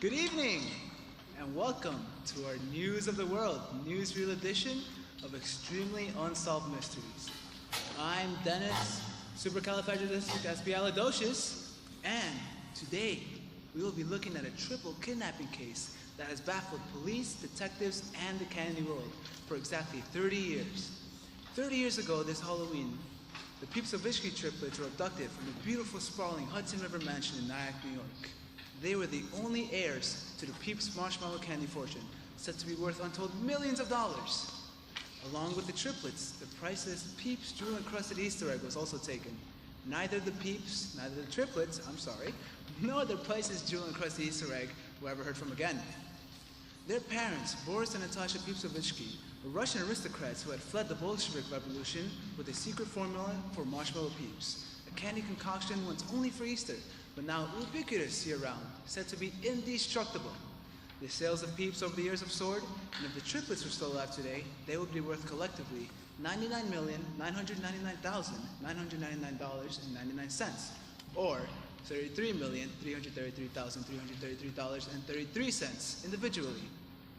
Good evening, and welcome to our News of the World, newsreel edition of Extremely Unsolved Mysteries. I'm Dennis, supercalifragilisticexpialidocious, and today we will be looking at a triple kidnapping case that has baffled police, detectives, and the candy world for exactly 30 years. 30 years ago this Halloween, the Peepsovitsky triplets were abducted from the beautiful sprawling Hudson River mansion in Nyack, New York. They were the only heirs to the Peeps marshmallow candy fortune, said to be worth untold millions of dollars. Along with the triplets, the priceless Peeps jewel-encrusted Easter egg was also taken. Neither the triplets, nor the priceless jewel-encrusted Easter egg were ever heard from again. Their parents, Boris and Natasha Peepsovitsky, were Russian aristocrats who had fled the Bolshevik Revolution with a secret formula for marshmallow Peeps, a candy concoction once only for Easter, but now ubiquitous year-round, said to be indestructible. The sales of Peeps over the years have soared, and if the triplets were still alive today, they would be worth collectively $99,999,999.99, or $33,333,333.33 individually.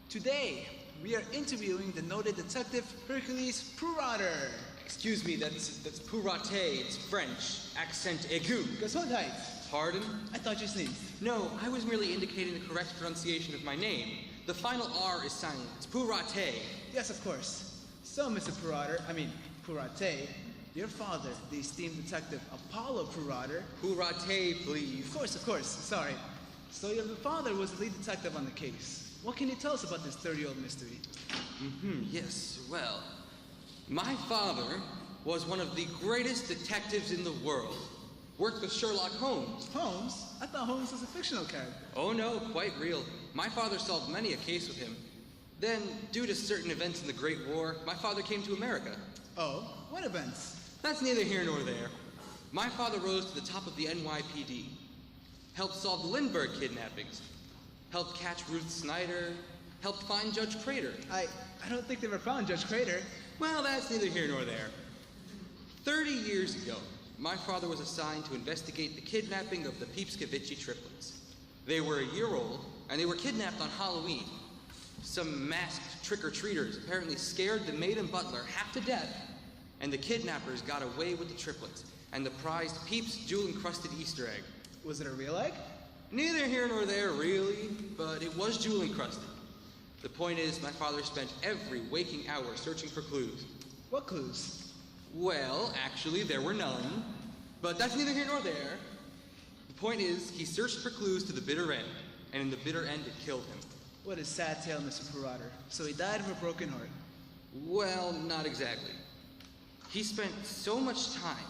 Today, we are interviewing the noted detective Hercules Prourotter. Excuse me, that's Prourotter. It's French. Accent aigu. Gesundheit. Pardon? I thought you sneezed. No, I was merely indicating the correct pronunciation of my name. The final R is silent. It's Prourotter. Yes, of course. So, Mr. Prourotter, your father, the esteemed detective Apollo Prourotter. Prourotter, please. Of course. Sorry. So your father was the lead detective on the case. What can you tell us about this 30-year-old mystery? Yes, well, my father was one of the greatest detectives in the world. Worked with Sherlock Holmes. Holmes? I thought Holmes was a fictional character. Oh no, quite real. My father solved many a case with him. Then, due to certain events in the Great War, my father came to America. Oh, what events? That's neither here nor there. My father rose to the top of the NYPD, helped solve the Lindbergh kidnappings, helped catch Ruth Snyder, helped find Judge Crater. I don't think they ever found Judge Crater. Well, that's neither here nor there. 30 years ago, my father was assigned to investigate the kidnapping of the Peepsovitsky triplets. They were a year old, and they were kidnapped on Halloween. Some masked trick-or-treaters apparently scared the maid and butler half to death, and the kidnappers got away with the triplets and the prized Peeps jewel-encrusted Easter egg. Was it a real egg? Neither here nor there, really, but it was jewel-encrusted. The point is, my father spent every waking hour searching for clues. What clues? Well, actually, there were none, but that's neither here nor there. The point is, he searched for clues to the bitter end, and in the bitter end, it killed him. What a sad tale, Mr. Prourotter. So he died of a broken heart. Well, not exactly. He spent so much time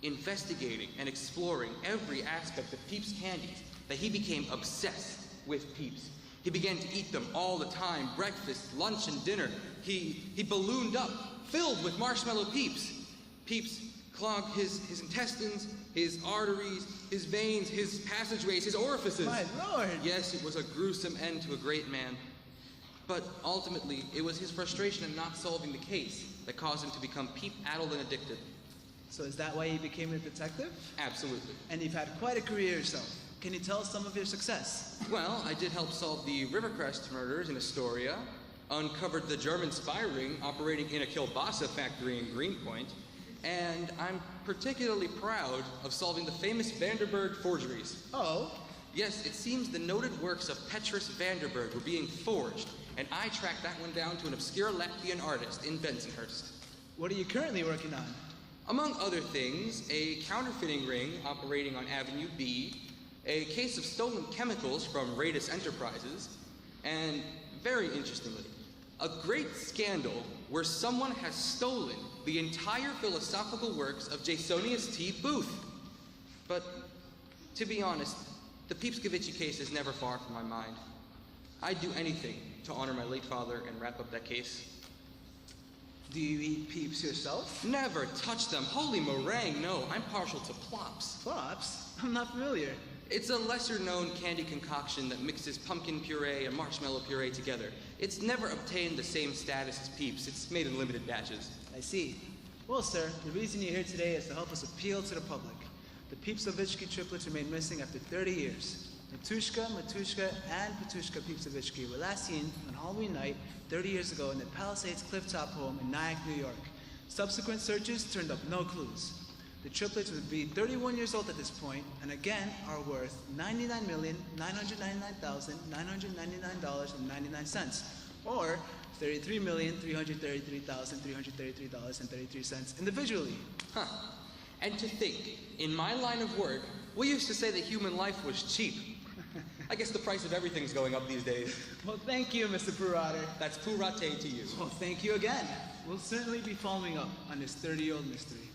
investigating and exploring every aspect of Peeps candies that he became obsessed with Peeps. He began to eat them all the time, breakfast, lunch, and dinner. He ballooned up, filled with marshmallow Peeps. Peeps clogged his intestines, his arteries, his veins, his passageways, his orifices. My lord! Yes, it was a gruesome end to a great man. But ultimately, it was his frustration in not solving the case that caused him to become Peep-addled and addicted. So is that why you became a detective? Absolutely. And you've had quite a career yourself. Can you tell us some of your success? Well, I did help solve the Rivercrest murders in Astoria, uncovered the German spy ring operating in a kielbasa factory in Greenpoint, and I'm particularly proud of solving the famous Vanderburg forgeries. Oh? Yes, it seems the noted works of Petrus Vanderburg were being forged, and I tracked that one down to an obscure Latvian artist in Bensonhurst. What are you currently working on? Among other things, a counterfeiting ring operating on Avenue B, a case of stolen chemicals from Radis Enterprises, and, very interestingly, a great scandal where someone has stolen the entire philosophical works of Jasonius T. Booth. But, to be honest, the Peepsovitsky case is never far from my mind. I'd do anything to honor my late father and wrap up that case. Do you eat Peeps yourself? Never touch them. Holy meringue, no. I'm partial to plops. Plops? I'm not familiar. It's a lesser-known candy concoction that mixes pumpkin puree and marshmallow puree together. It's never obtained the same status as Peeps. It's made in limited batches. I see. Well, sir, the reason you're here today is to help us appeal to the public. The Peepsovitsky triplets remain missing after 30 years. Matushka, Matushka, and Patushka Pipsavitsky were last seen on Halloween night 30 years ago in the Palisades Clifftop home in Nyack, New York. Subsequent searches turned up no clues. The triplets would be 31 years old at this point, and again are worth $99,999,999.99, or $33,333,333.33 individually. Huh. And to think, in my line of work, we used to say that human life was cheap. I guess the price of everything's going up these days. Well, thank you, Mr. Purater. That's purate to you. Well, thank you again. We'll certainly be following up on this 30-year-old mystery.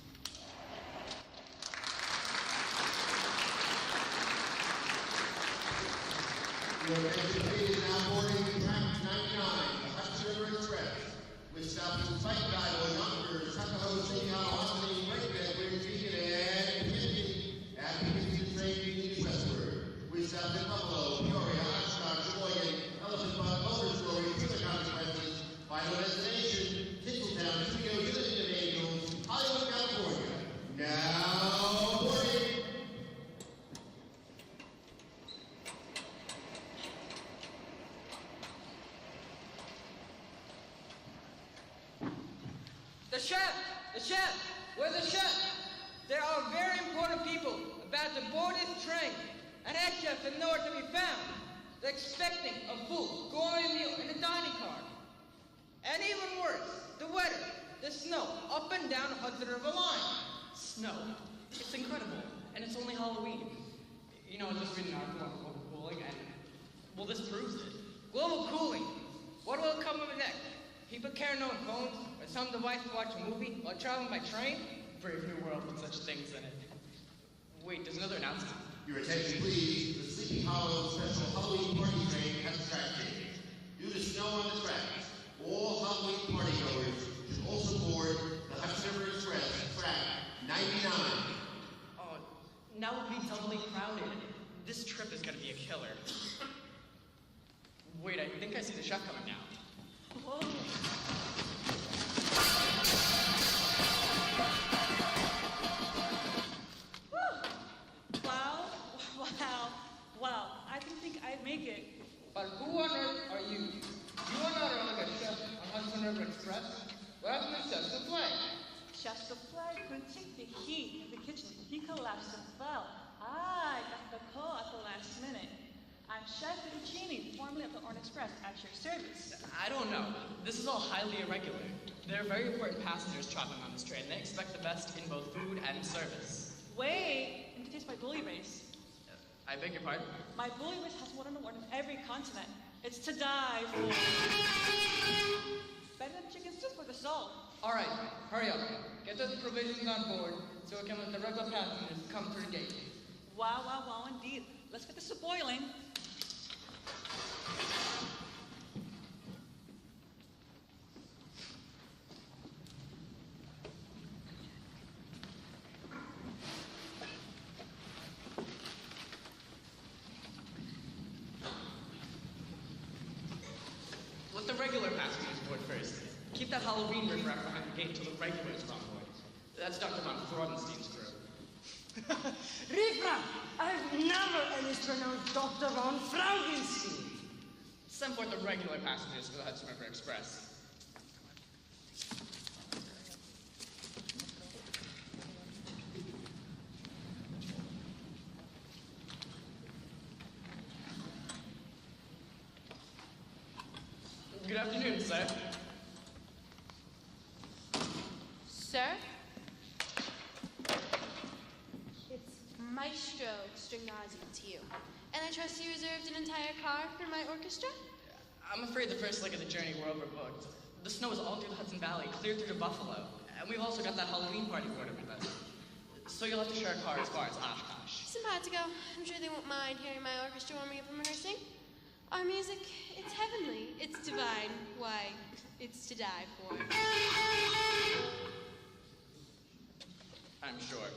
Your attention please, now boarding track 99, the Hudson River Express, with stops in Fight Guide, Yonkers, Tuckahoe, City Hall, Albany, Brakehead, Winter Beacon, and Poughkeepsie. After Poughkeepsie, the train continues westward. With stops in Buffalo, Peoria, Oshkosh, Sheboygan, Elephant Park, Overstory, to the consequences. Final destination, Tinseltown, Studios, Village of Angels, Hollywood, California. Now boarding. The chef, where's the chef? There are very important people about to board this train. An ex-chef is nowhere to be found. They're expecting a full, gourmet meal in the dining car. And even worse, the weather, the snow, up and down the Hudson River line. Snow. It's incredible. And it's only Halloween. You know, I just read an article on global cooling, and, well, this proves it. Global cooling. What will come of it next? People carrying no phones or some device to watch a movie or traveling by train? Brave new world with such things in it. Wait, there's another announcement. Your attention please, the Sleepy Hollow special Halloween party train has track change. Due to snow on the tracks, all Halloween partygoers should also board the Hudson River Express track 99. Oh, now we'll be doubly crowded. This trip is gonna be a killer. Wait, I think I see the chef coming now. Whoa. Wow. I didn't think I'd make it. But who on earth are you? You are not only a chef on Hudson River Express, but I'm the chef souffle. Chef Souffle couldn't take the heat in the kitchen. He collapsed and fell. I got the call at the last minute. I'm Chef Fettuccine, formerly of the Orient Express, at your service. I don't know. This is all highly irregular. There are very important passengers traveling on this train. They expect the best in both food and service. Wait, and to taste my bully race. I beg your pardon? My bully race has won an award in every continent. It's to die for. Better than chicken soup for the soul. All right, hurry up. Get those provisions on board so we can let the regular passengers come through the gate. Wow, indeed. Let's get this boiling. Let the regular passengers board first. Keep that Halloween riffraff behind the gate till the regulars are on board. That's Dr. von Freudenstein's crew. Riffraff! I've never understood Dr. von Frauenstein. Send forth the regular passengers for the Hudson River Express. Good afternoon, sir. Sir? It's Maestro Stringazzi to you. And I trust you reserved an entire car for my orchestra? I'm afraid the first leg of the journey we're overbooked. The snow is all through the Hudson Valley, clear through to Buffalo. And we've also got that Halloween party boarded with us. So you'll have to share a car as far as Oshkosh. Simpatico. I'm sure they won't mind hearing my orchestra warming up and rehearsing. Our music, it's heavenly. It's divine. Why, it's to die for. I'm sure.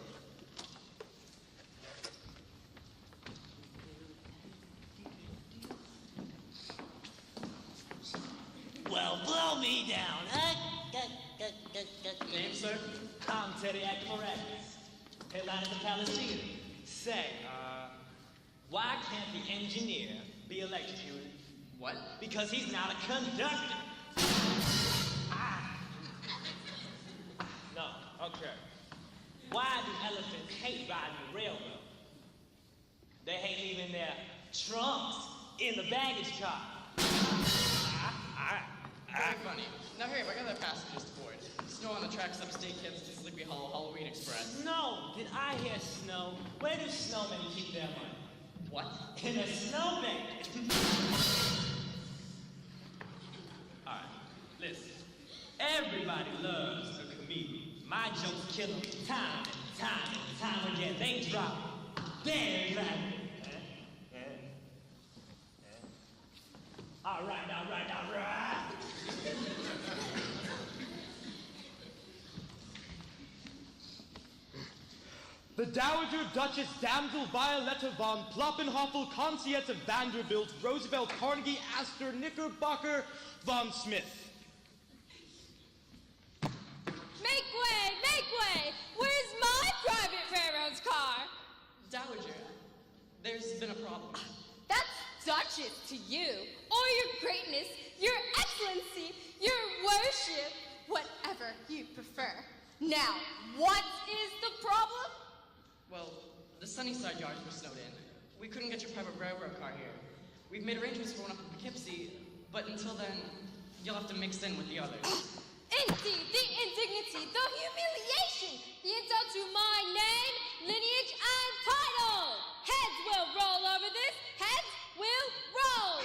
Well, blow me down, huh? Name, sir? I'm Teddy Akmorakis. Headline of the Palestinian. Say, Why can't the engineer be electrocuted? What? Because he's not a conductor. No, okay. Why do elephants hate riding the railroad? They hate leaving their trunks in the baggage car. Very funny. Now hurry up, I got other passengers to board. Snow on the tracks, upstate kids to Sleepy Hollow, Halloween Express. Snow? Did I hear snow? Where do snowmen keep their money? What? In a snowbank. All right, listen. Everybody loves a comedian. My jokes kill them time and time and time again. They drop dead right. All right. The Dowager Duchess Damsel Violetta von Ploppenhoffel, Concierge of Vanderbilt, Roosevelt, Carnegie, Astor, Knickerbocker, von Smith. Make way! Where's my private railroad's car? Dowager, there's been a problem. That's Duchess to you, or your greatness, your excellency, your worship, whatever you prefer. Now, what is the problem? Well, the Sunnyside yards were snowed in. We couldn't get your private railroad car here. We've made arrangements for one up in Poughkeepsie, but until then, you'll have to mix in with the others. Indeed, the indignity, the humiliation, the insult to my name, lineage, and title. Heads will roll over this. Heads will roll.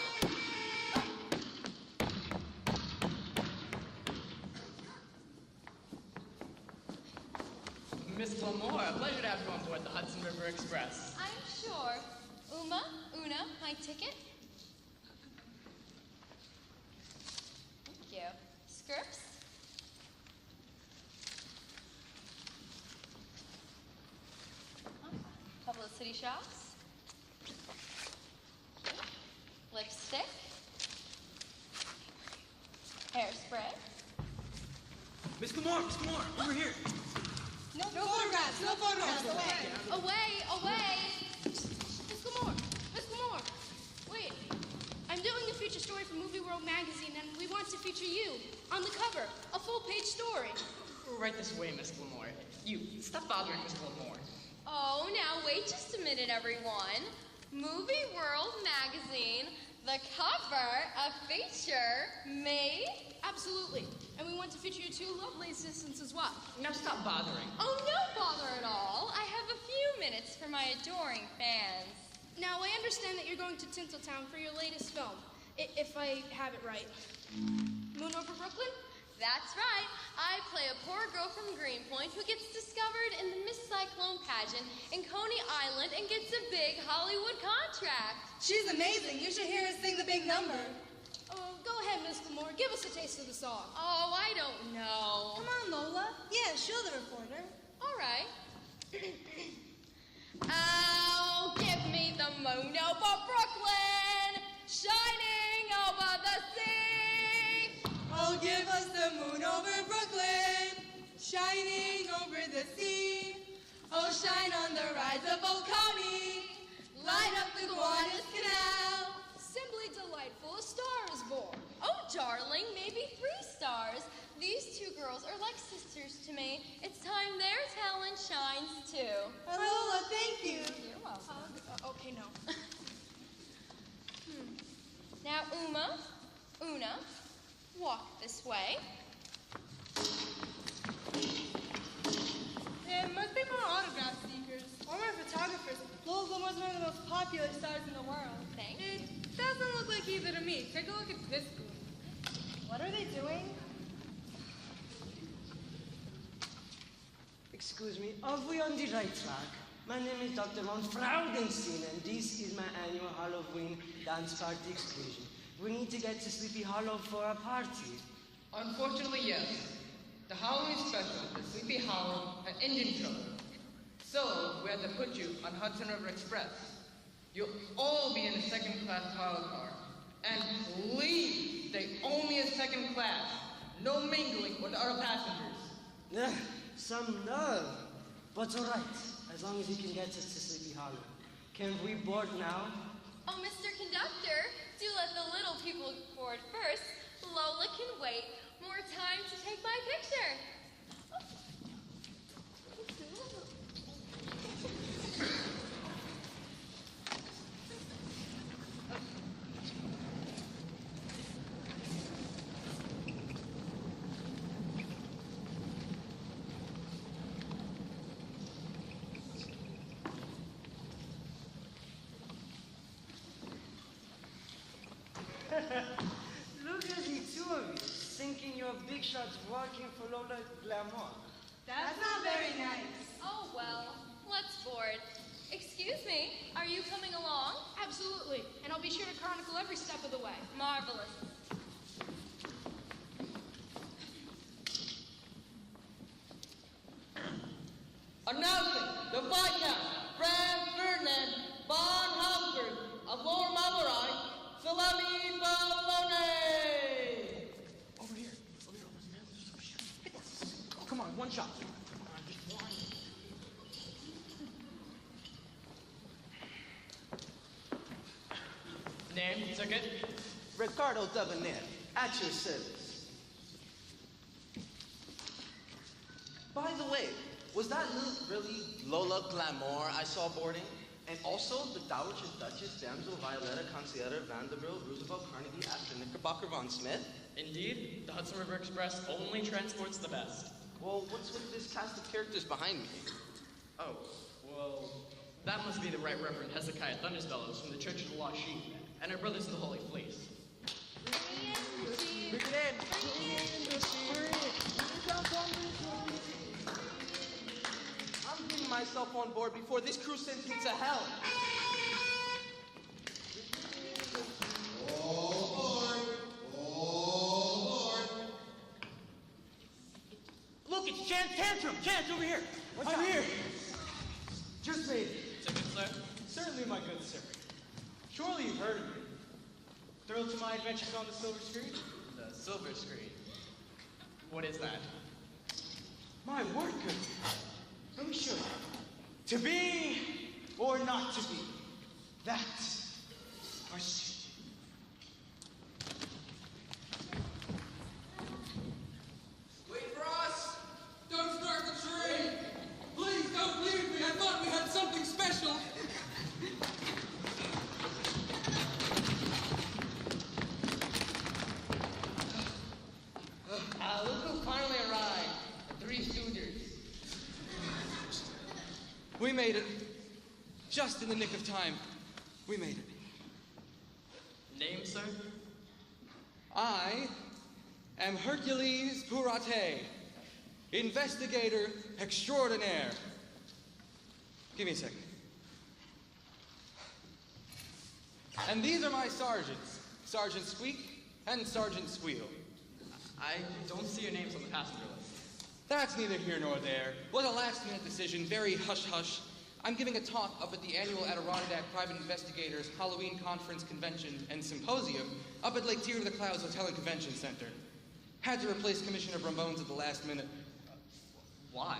Miss Gilmore, a pleasure to have you on board the Hudson River Express. I'm sure. Una, my ticket. Thank you. Scripts. Publicity shots. Lipstick. Hairspray. Miss Gilmore, over here. No photographs. Away! Miss Gilmore! Wait. I'm doing a feature story for Movie World magazine, and we want to feature you on the cover. A full-page story. Right this way, Miss Gilmore. You, stop bothering Miss Gilmore. Oh, now wait just a minute, everyone. Movie World magazine, the cover, a feature, me? Absolutely. And we want to feature your two lovely assistants as well. Now stop bothering. Oh, no bother at all. I have a few minutes for my adoring fans. Now, I understand that you're going to Tinseltown for your latest film, if I have it right. Moon over Brooklyn? That's right. I play a poor girl from Greenpoint who gets discovered in the Miss Cyclone pageant in Coney Island and gets a big Hollywood contract. She's amazing. You should hear her sing the big number. Oh, go ahead, Miss Gilmore. Give us a taste of the song. Oh, I don't know. Come on, Lola. Yeah, show the reporter. All right. Oh, give me the moon over Brooklyn, shining over the sea. Oh, give us the moon over Brooklyn, shining over the sea. Oh, shine on the rise of Old County, light up the Gowanus Canal. Simply delightful, a star is born. Oh, darling, maybe 3 stars. These 2 girls are like sisters to me. It's time their talent shines too. Lola, thank you. You're welcome. Okay, no. Now, Una, walk this way. There must be more autograph seekers. Or more photographers. Lola Gilmore's one of the most popular stars in the world. Thanks. It doesn't look like either to me. Take a look at this group. What are they doing? Excuse me, are we on the right track? My name is Dr. von Fraudenstein, and this is my annual Halloween dance party excursion. We need to get to Sleepy Hollow for a party. Unfortunately, yes. The Halloween special at Sleepy Hollow had engine trouble. So, we had to put you on Hudson River Express. You'll all be in a second-class pilot car. And please, stay only in second class. No mingling with other passengers. Some nerve. But all right, as long as you can get us to Sleepy Hollow. Can we board now? Oh, Mr. Conductor, do let the little people board first. Lola can wait. More time to take my picture. Look at the two of you, thinking you're big shots working for Lola Glamour. That's not very nice. Oh, well, let's board. Excuse me, are you coming along? Absolutely, and I'll be sure to chronicle every step of the way. Marvelous. Announcing the Viscount Franz Ferdinand von Habsburg of Lower Malverai, Salami Ballone! Over here. Oh, come on, one shot. Just one. Name, ticket. Ricardo Debonair, at your service. By the way, was that really Lola Glamour I saw boarding? And also the Dowager Duchess, Damsel Violetta, Concierge, Vanderbilt, Roosevelt, Carnegie, Astor, Knickerbocker, Von Smith? Indeed, the Hudson River Express only transports the best. Well, what's with this cast of characters behind me? Oh, well, that must be the Right Reverend Hezekiah Thundersbellows from the Church of the Lost Sheep and our brothers of the Holy Fleece. I'm getting myself on board before this crew sends me to hell. All aboard! All aboard! Look, it's Chance Tantrum. Chance, over here. I'm here. Just made it. Ticket, sir? Certainly, my good sir. Surely you've heard of me. Thrilled to my adventures on the silver screen? The silver screen. What is that? My word, good. Let me show you. To be or not to be. That's our city. Wait for us! Don't start the train! Please don't leave me! I thought we had something special! Look who finally arrived. The Three Stooges. We made it. Just in the nick of time. We made it. Name, sir? I am Hercules Purate, investigator extraordinaire. Give me a second. And these are my sergeants, Sergeant Squeak and Sergeant Squeal. I don't see your names on the passenger list. That's neither here nor there. Was a last-minute decision, very hush-hush. I'm giving a talk up at the annual Adirondack Private Investigators Halloween Conference Convention and Symposium up at Lake Tear of the Clouds Hotel and Convention Center. Had to replace Commissioner Bramones at the last minute. Why?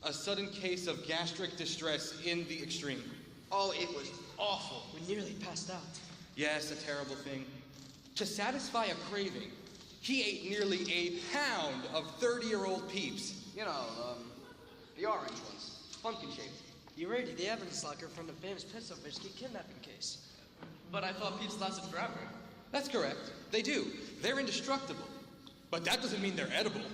A sudden case of gastric distress in the extreme. Oh, it was awful. We nearly passed out. Yes, a terrible thing. To satisfy a craving, he ate nearly a pound of 30-year-old peeps. You know, the orange ones. Pumpkin shaped. You're already the evidence locker from the famous Pittsburgh kidnapping case. But I thought peeps lasted forever. That's correct. They do. They're indestructible. But that doesn't mean they're edible.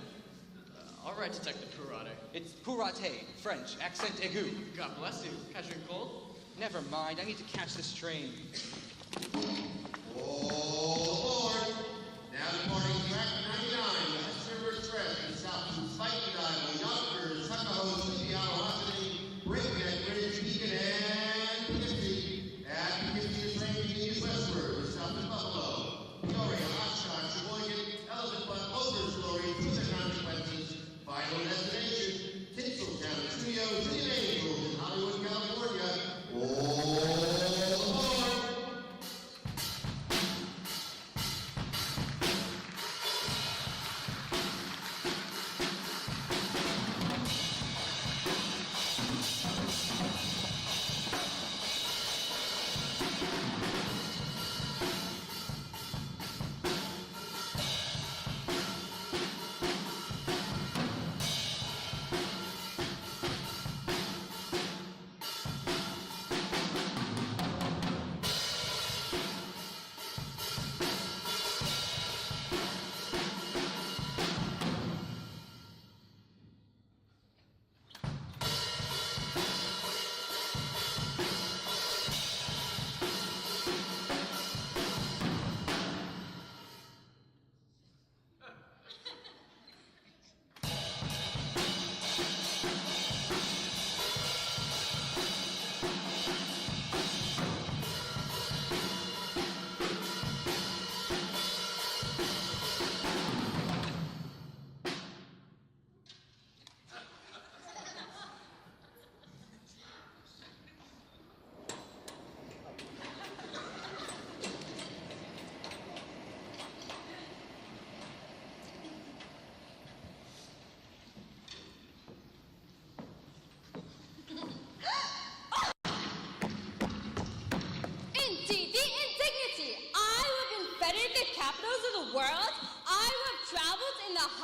All right, Detective Purate. It's purate, French, accent aigu. God bless you. Catching a cold? Never mind, I need to catch this train. All aboard! Now departing track 99, the Hudson River Express is south to Fight and Dive, Yonkers, Tuckahoe, Sleepy Hollow, Hudson, Breakneck, Bridge, Beacon, and Poughkeepsie. At Poughkeepsie, the train continues westward, south to Buffalo, Peoria, Oshkosh, Sheboygan, Elephant Butt, Overstory, to the consequences. Final destination, Tinseltown Studios, City of Angels in Hollywood, California. All aboard!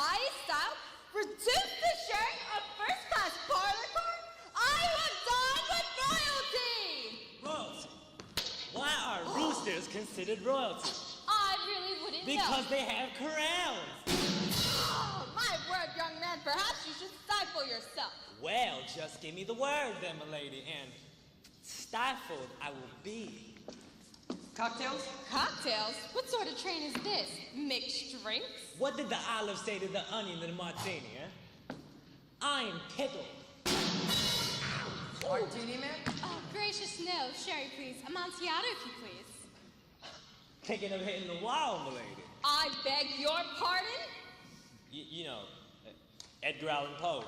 high style, reduce the sharing of first-class parlor car? I will dine with royalty! Royalty? Why are roosters considered royalty? I really wouldn't know. Because they have crowns. Oh, my word, young man, perhaps you should stifle yourself. Well, just give me the word then, milady, and stifled I will be. Cocktails? Cocktails? What sort of train is this? Mixed drinks? What did the olive say to the onion in the martini, eh? I'm tickled. Martini, man? Oh, gracious no. Sherry, please. Amontillado, if you please. Thinking of hitting the wall, milady. I beg your pardon? You know, Edgar Allan Poe,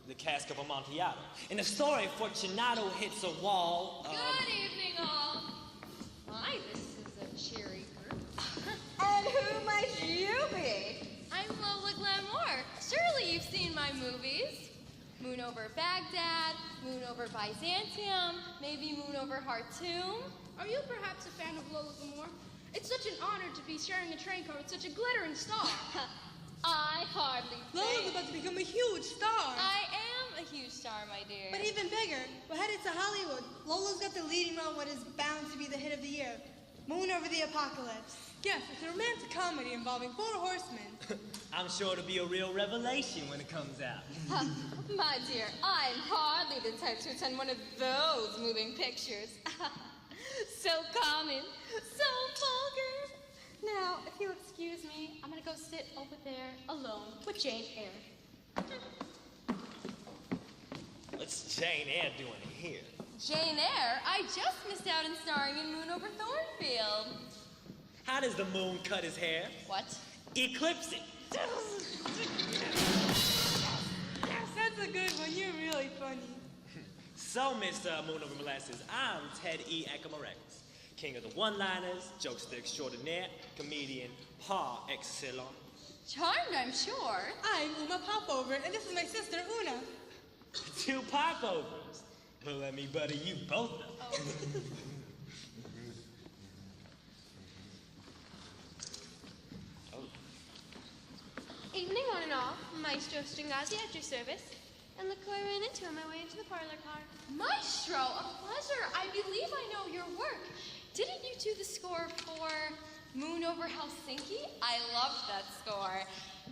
the cask of Amontillado. In the story, Fortunato hits a wall. Good evening, all. My, this is a cheery group. And who might you be? I'm Lola Glamour. Surely you've seen my movies. Moon over Baghdad, Moon over Byzantium, maybe Moon over Khartoum. Are you perhaps a fan of Lola Glamour? It's such an honor to be sharing a train car with such a glittering star. I hardly Lola's think. about to become a huge star. I am a huge star, my dear. But even bigger, we're headed to Hollywood. Lola's got the leading role in what is bound to be the hit of the year, Moon Over the Apocalypse. Yes, it's a romantic comedy involving 4 horsemen. I'm sure it'll be a real revelation when it comes out. My dear, I'm hardly the type to attend one of those moving pictures. So common, so vulgar. Now, if you'll excuse me, I'm gonna go sit over there alone with Jane Eyre. What's Jane Eyre doing here? Jane Eyre? I just missed out on starring in Moon Over Thornfield. How does the moon cut his hair? What? Eclipse it. That's a good one. You're really funny. So, Mr. Moon Over Molasses, I'm Ted E. Acamarecus, king of the one-liners, jokester extraordinaire, comedian par excellence. Charmed, I'm sure. I'm Uma Popover, and this is my sister, Una. 2 popovers. Well, let me butter you both up. Evening, one and all. Maestro Stringazzi at your service. And look who I ran into on my way into the parlor car. Maestro, a pleasure. I believe I know your work. Didn't you do the score for Moon Over Helsinki? I loved that score.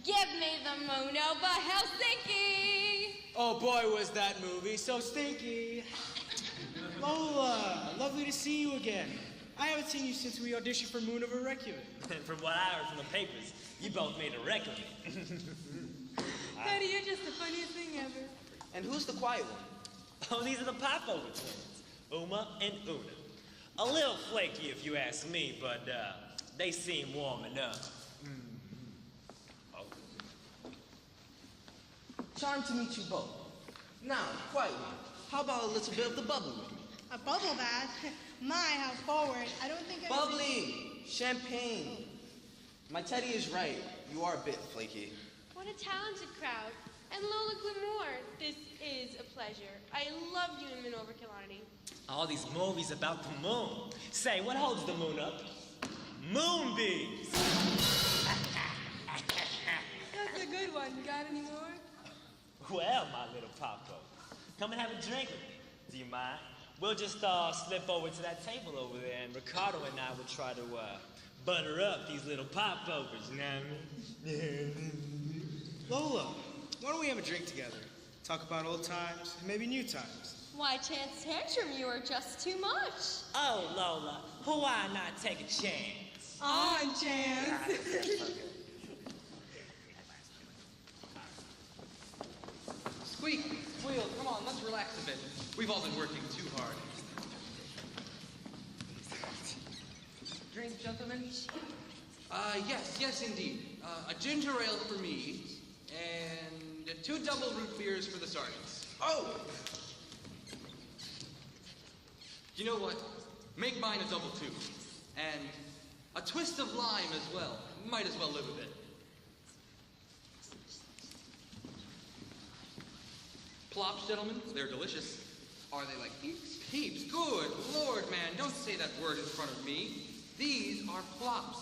Give me the Moon Over Helsinki! Oh boy, was that movie so stinky. Lola, lovely to see you again. I haven't seen you since we auditioned for Moon Over Reykjavik. And from what I heard from the papers, you both made a record. Daddy, you're just the funniest thing ever. And who's the quiet one? Oh, these are the Popover twins, Uma and Una. A little flaky if you ask me, but they seem warming up. Oh. Charmed to meet you both. Now, quiet one. How about a little bit of the bubble with me? A bubble bath? My, how forward. I don't think I... Bubbly! Champagne. My Teddy is right. You are a bit flaky. What a talented crowd. And Lola Glamour, this is a pleasure. I loved you in Moon Over Killarney. All these movies about the moon. Say, what holds the moon up? Moonbeams! That's a good one. Got any more? Well, my little Popo, come and have a drink with me. Do you mind? We'll just slip over to that table over there, and Ricardo and I will try to butter up these little popovers, you know what I mean? Lola, why don't we have a drink together? Talk about old times and maybe new times. Why, Chance Tantrum, you are just too much. Oh, Lola, why not take a chance? On, Chance. Squeak, Squeal, come on, let's relax a bit. We've all been working too hard. Drink, gentlemen? Yes, indeed. A ginger ale for me, and 2 double root beers for the sergeants. Oh! You know what? Make mine a double too. And a twist of lime as well. Might as well live a bit. Plops, gentlemen, they're delicious. Are they like peeps? Peeps, good Lord, man, don't say that word in front of me. These are plops.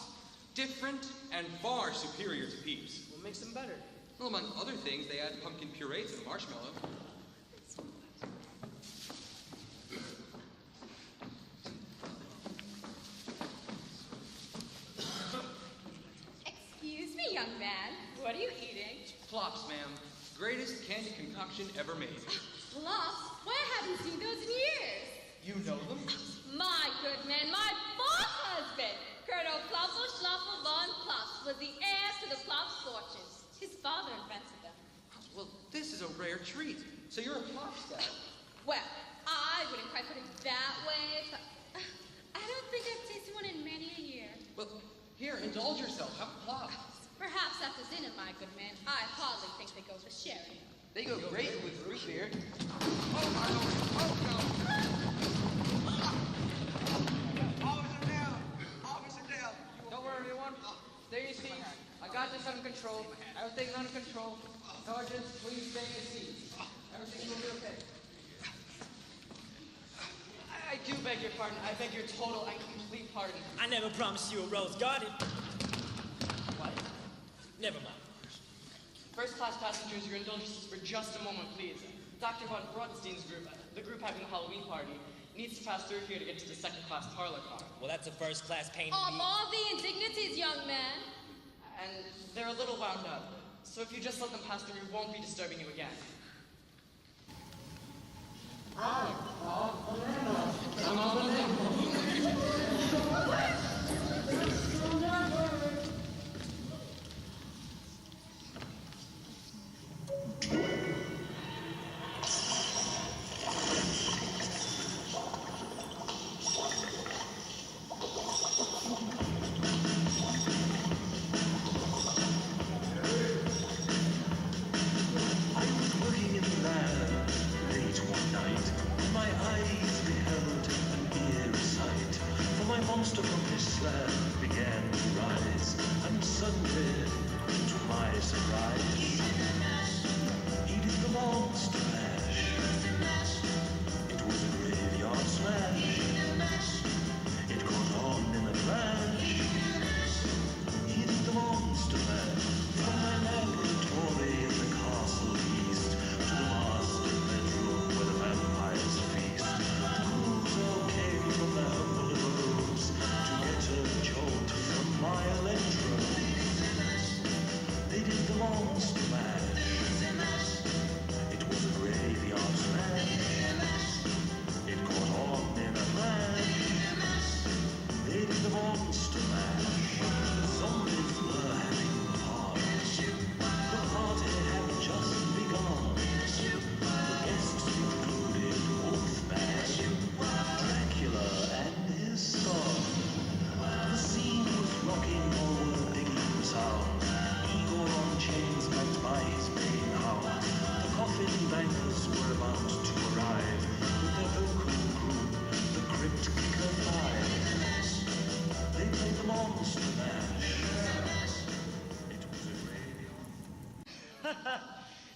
Different and far superior to peeps. What makes them better? Well, among other things, they add pumpkin puree to the marshmallow. Excuse me, young man. What are you eating? Plops, ma'am. Greatest candy concoction ever made. Plops? Why, I haven't seen those in years. You know them? My good man, my fourth husband, Colonel Plopple Schloppel von Plops, was the heir to the Plops fortune. His father invented them. Well, this is a rare treat. So you're a Plops dad. Well, I wouldn't quite put it that way, but I don't think I've tasted one in many a year. Well, here, indulge yourself. Have a Plop. Perhaps after dinner, my good man, I hardly think they go for sharing. They go great with root beer. Don't worry, everyone. There you see. I got this under control. Everything's under control. Sergeants, please stay in your seats. Everything will be okay. I do beg your pardon. I beg your total and complete pardon. I never promised you a rose garden. What? Never mind. First-class passengers, your indulgences for just a moment, please. Dr. von Brodenstein's group, the group having the Halloween party, needs to pass through here to get to the second-class parlor car. Well, that's a first-class pain. Of all the indignities, young man. And they're a little wound up. So if you just let them pass through, we won't be disturbing you again.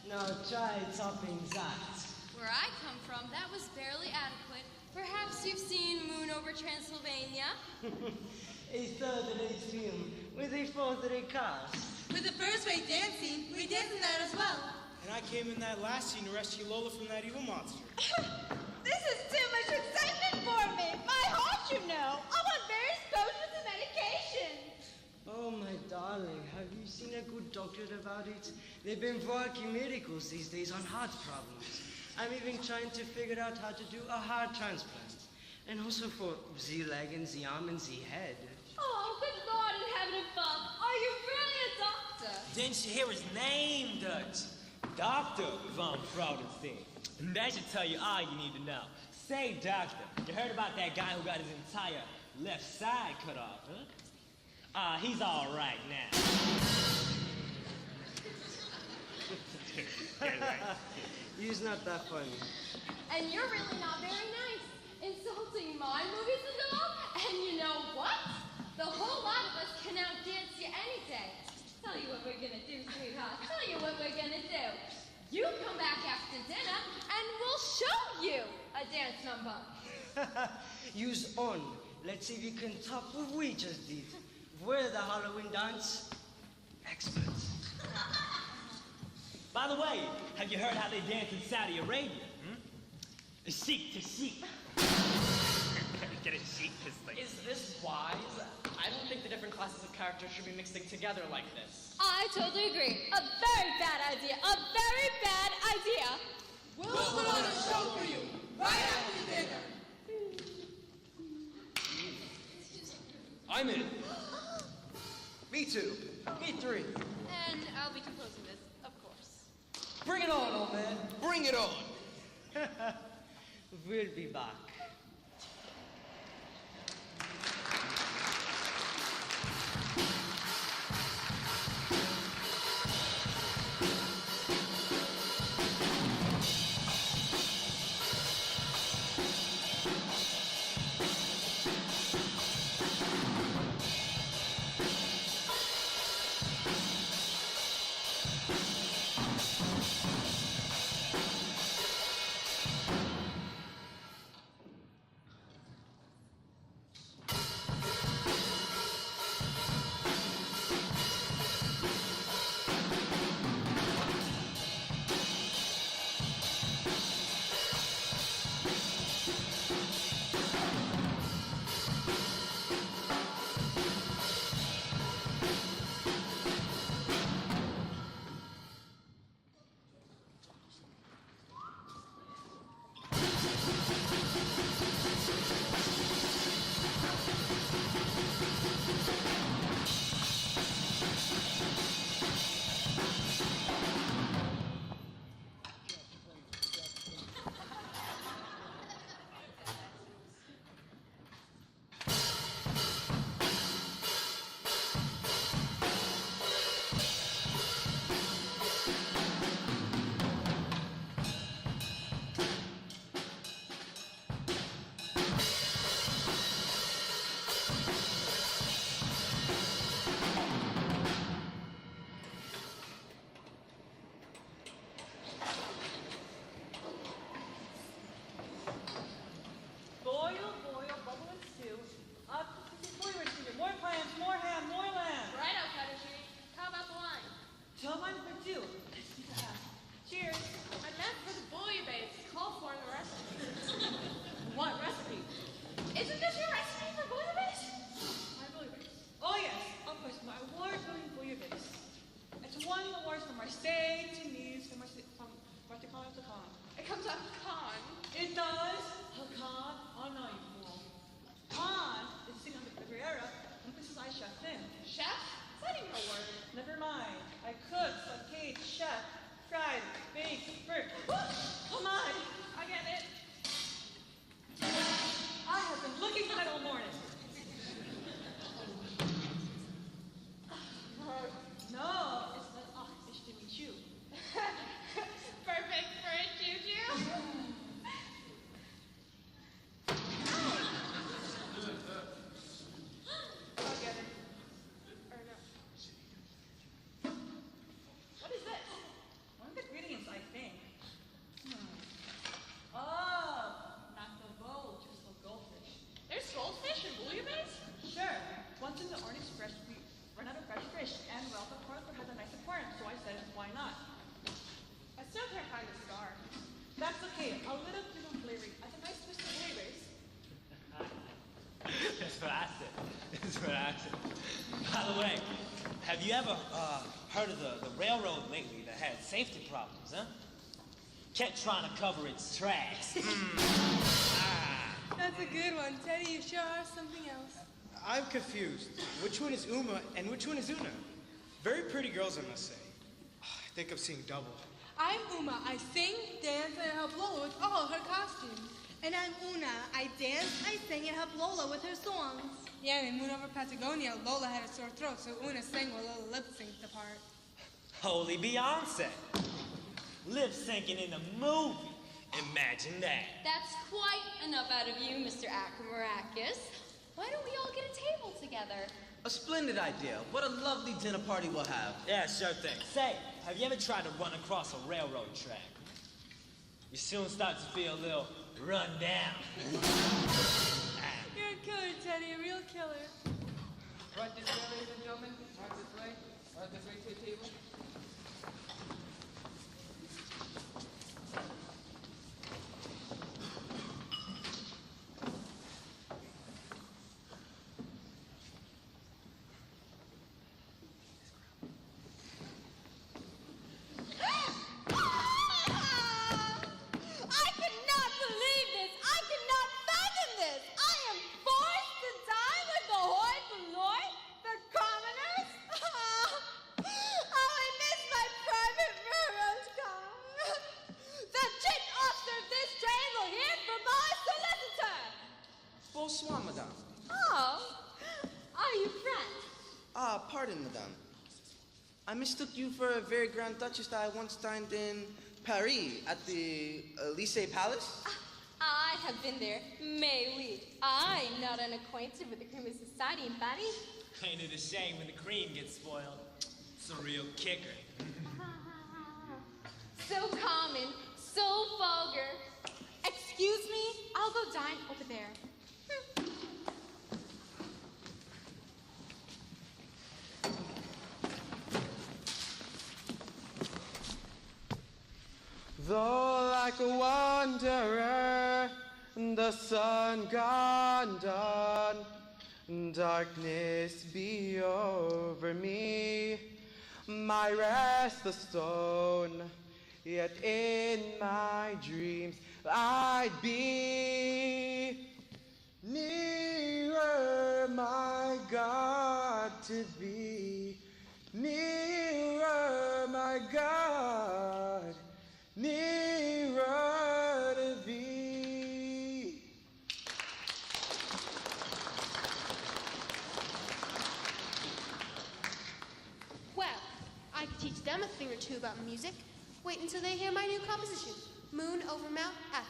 Now try topping that. Where I come from, that was barely adequate. Perhaps you've seen Moon over Transylvania? A third-rate film with a fourth-rate cast. With the first-rate dancing, we did in that as well. And I came in that last scene to rescue Lola from that evil monster. This is too much excitement for me. My heart, you know. I'm on various potions of medication. Oh, my darling, have you seen a good doctor about it? They've been working miracles these days on heart problems. I'm even trying to figure out how to do a heart transplant. And also for the leg and the arm and the head. Oh, good Lord in heaven above. Are you really a doctor? Didn't you hear his name, Dutch? Dr. von Fraudenstein. And that should tell you all you need to know. Say, doctor, you heard about that guy who got his entire left side cut off, huh? He's all right now. He's not that funny. And you're really not very nice. Insulting my movie sizzle? And you know what? The whole lot of us can outdance you any day. Tell you what we're gonna do, sweetheart. Tell you what we're gonna do. You come back after dinner, and we'll show you a dance number. Use on. Let's see if you can top what we just did. We're the Halloween dance experts. By the way, have you heard how they dance in Saudi Arabia? Sheik to sheik. Get it, sheik to sheik. Is this wise? I don't think the different classes of characters should be mixing together like this. I totally agree. A very bad idea. A very bad idea. We'll put on a show for you right after dinner. I'm in. Me too. Me three. And I'll be composing this, of course. Bring it on, old man. Bring it on. We'll be back. By the way, have you ever heard of the railroad lately that had safety problems, huh? Kept trying to cover its tracks. That's a good one. Teddy, you sure are something else. I'm confused. Which one is Uma and which one is Una? Very pretty girls, I must say. I think I'm seeing double. I'm Uma. I sing, dance, and help Lola with all her costumes. And I'm Una. I dance, I sing, and help Lola with her songs. Yeah, and when we moved over Patagonia, Lola had a sore throat, so Una sang while Lola lip-synced the part. Holy Beyonce. Lip syncing in a movie. Imagine that. That's quite enough out of you, Mr. Akamarakis. Why don't we all get a table together? A splendid idea. What a lovely dinner party we'll have. Yeah, sure thing. Say, have you ever tried to run across a railroad track? You soon start to feel a little run down. You're a killer, Teddy, a real killer. Right this way, ladies and gentlemen. Right this way. Right this way to the table. Ah, pardon, madame. I mistook you for a very grand duchess that I once dined in Paris at the Elysee Palace. I have been there. Mais oui, I'm not unacquainted with the cream of society in Paris. Ain't it a shame when the cream gets spoiled? It's a real kicker. So common, so vulgar. Excuse me, I'll go dine over there. Though like a wanderer, the sun gone down, darkness be over me, my rest the stone, yet in my dreams I'd be nearer, my God, to be nearer, my God, nearer to thee. Well, I could teach them a thing or two about music. Wait until they hear my new composition, Moon Over Mount Athos.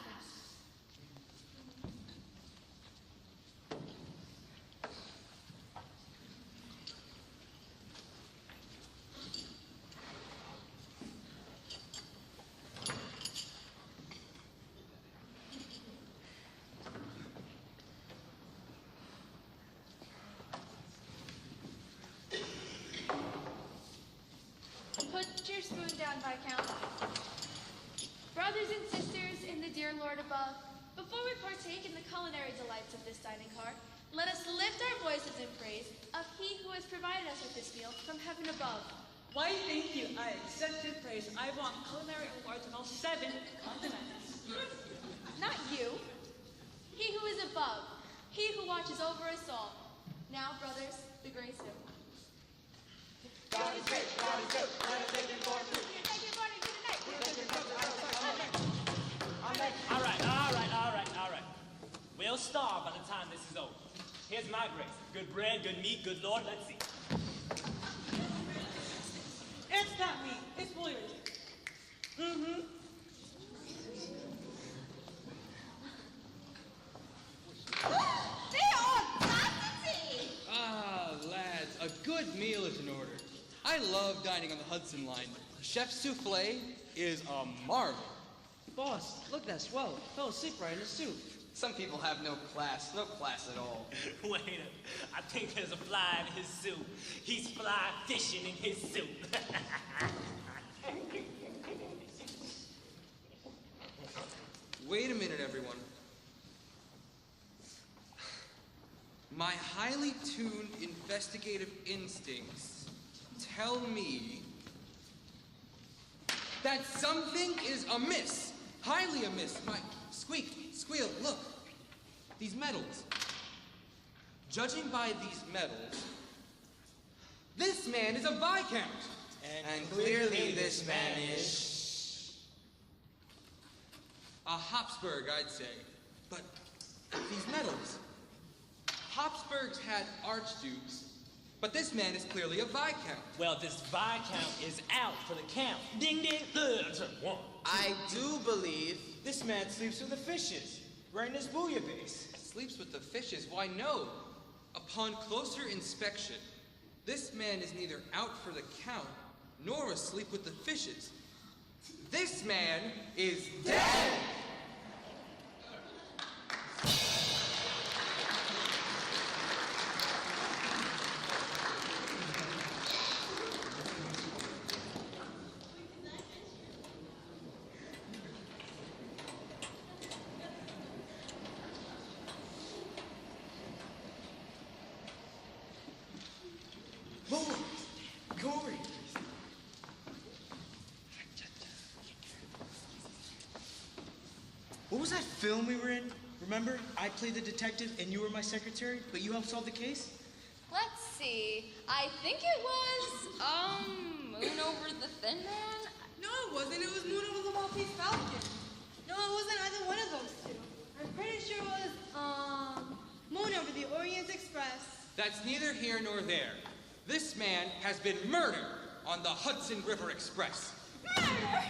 Put your spoon down, Viscount. Brothers and sisters in the dear Lord above, before we partake in the culinary delights of this dining car, let us lift our voices in praise of He who has provided us with this meal from heaven above. Why, thank you. I accept your praise. I want culinary awards on all 7 continents. Not you. He who is above. He who watches over us all. Now, brothers, the grace hymn. God is great, God is good, let us thank Him for it. All right. We'll starve by the time this is over. Here's my grace. Good bread, good meat, good Lord, let's see. It's not me. It's William. Mm-hmm. The audacity! Ah, lads, a good meal is in order. I love dining on the Hudson line. Chef Souffle is a marvel. Boss, look, that swell. Fell asleep right in the soup. Some people have no class at all. Wait I think there's a fly in his soup. He's fly fishing in his soup. Wait a minute, everyone. My highly tuned investigative instincts tell me that something is amiss. Highly amiss. My squeal, look. These medals. Judging by these medals, this man is a Viscount. And clearly this man is a Habsburg, I'd say. But these medals. Habsburgs had archdukes, but this man is clearly a Viscount. Well, this Viscount is out for the count. Ding, ding, one. I do believe this man sleeps with the fishes, right in his bouillabaisse. Sleeps with the fishes? Why, no. Upon closer inspection, this man is neither out for the count, nor asleep with the fishes. This man is dead! Go over here. What was that film we were in? Remember? I played the detective and you were my secretary, but you helped solve the case? Let's see. I think it was, Moon Over the Thin Man? No, it wasn't. It was Moon Over the Maltese Falcon. No, it wasn't either one of those two. I'm pretty sure it was, Moon Over the Orient Express. That's neither here nor there. This man has been murdered on the Hudson River Express. Murder!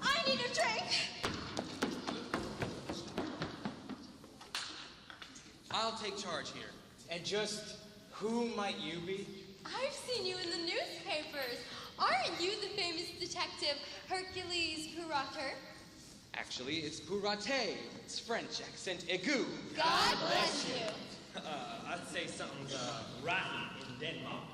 I need a drink. I'll take charge here. And just who might you be? I've seen you in the newspapers. Aren't you the famous detective Hercules Poirot? Actually, it's Pouraté. It's French accent aigu. God bless you. I'd say something's rotten in Denmark.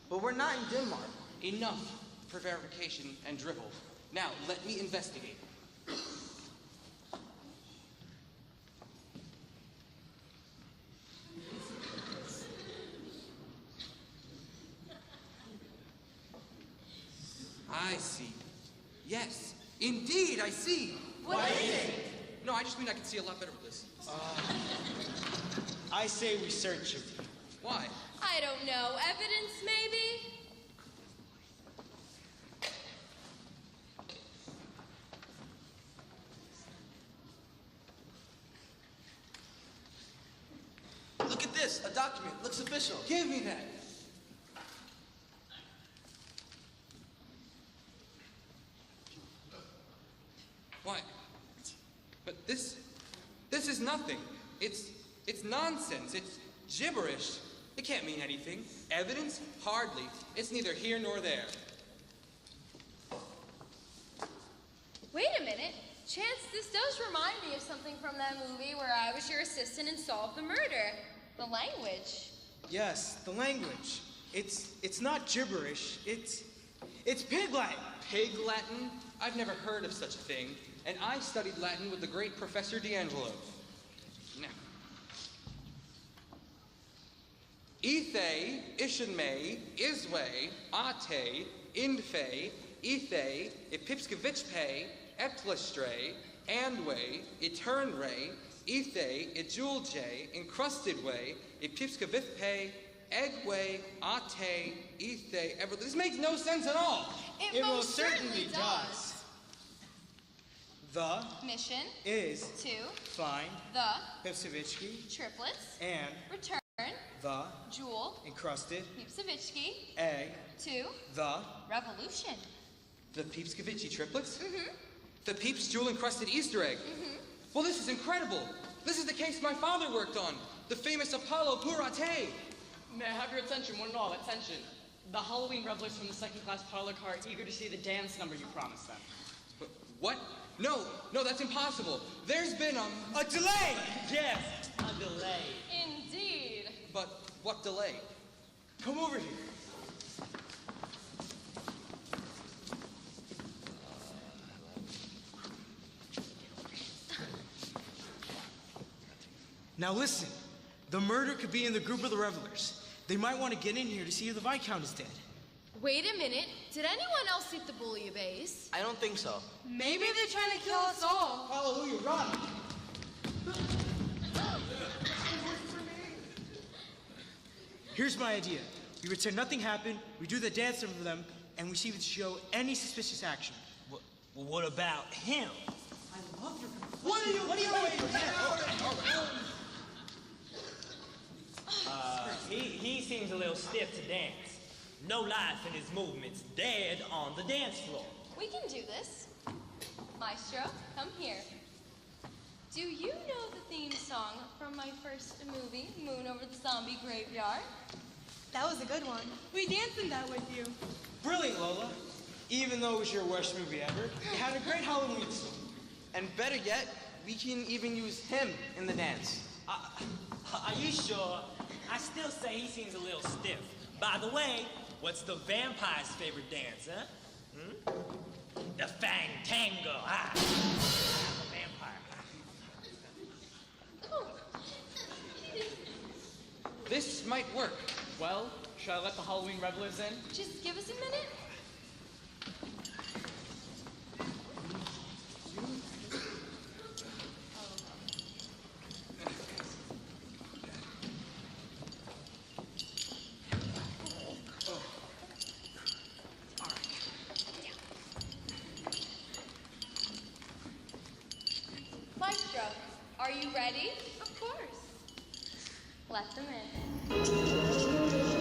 But we're not in Denmark. Enough for verification and drivel. Now, let me investigate. I see. Yes, indeed, I see. What is it? No, I just mean I can see a lot better with this. I say we search it. Why? I don't know. Evidence, maybe? Look at this, a document. Looks official. Give me that. Why? But this is nothing. It's nonsense. It's gibberish. It can't mean anything. Evidence? Hardly. It's neither here nor there. Wait a minute. Chance, this does remind me of something from that movie where I was your assistant and solved the murder. The language. Yes, the language. It's not gibberish. It's Pig Latin. Pig Latin? I've never heard of such a thing. And I studied Latin with the great Professor D'Angelo. Now. Ethe, Ishenme, Iswe, Ate, Indfe, Ethe, Epipskevitchpe, Etlestre, Andwe, Eternre, Ethe, Ejulje, Encrusted Way, Epipskevithpe, Egwe, Ate, Ethe, Ever. This makes no sense at all. It most certainly does. The mission is to find the Pipsavitsky triplets and return the jewel encrusted Pipsavitsky egg to the revolution. The Peepskevitchy triplets? Mm-hmm. The Peeps jewel-encrusted Easter egg? Mm-hmm. Well, this is incredible. This is the case my father worked on. The famous Apollo Pouraté. May I have your attention? One and all, attention. The Halloween revelers from the second-class parlor car are eager to see the dance number you promised them. What? No, that's impossible. There's been a delay! Yes, a delay. Indeed. But what delay? Come over here. Now listen, the murder could be in the group of the revelers. They might want to get in here to see if the Viscount is dead. Wait a minute. Did anyone else eat the bouillabaisse? I don't think so. Maybe they're trying to kill us all. Hallelujah, run! Here's my idea. We pretend nothing happened, we do the dance for them, and we see if it show any suspicious action. Well, what about him? I love your... What are you doing? He seems a little stiff to dance. No life in his movements, dead on the dance floor. We can do this. Maestro, come here. Do you know the theme song from my first movie, Moon Over the Zombie Graveyard? That was a good one. We danced in that with you. Brilliant, Lola. Even though it was your worst movie ever, it had a great Halloween song. And better yet, we can even use him in the dance. Are you sure? I still say he seems a little stiff. By the way, what's the vampire's favorite dance, huh? The Fang Tango. The vampire. This might work. Well, should I let the Halloween revelers in? Just give us a minute. Maestro, are you ready? Of course. Let them in.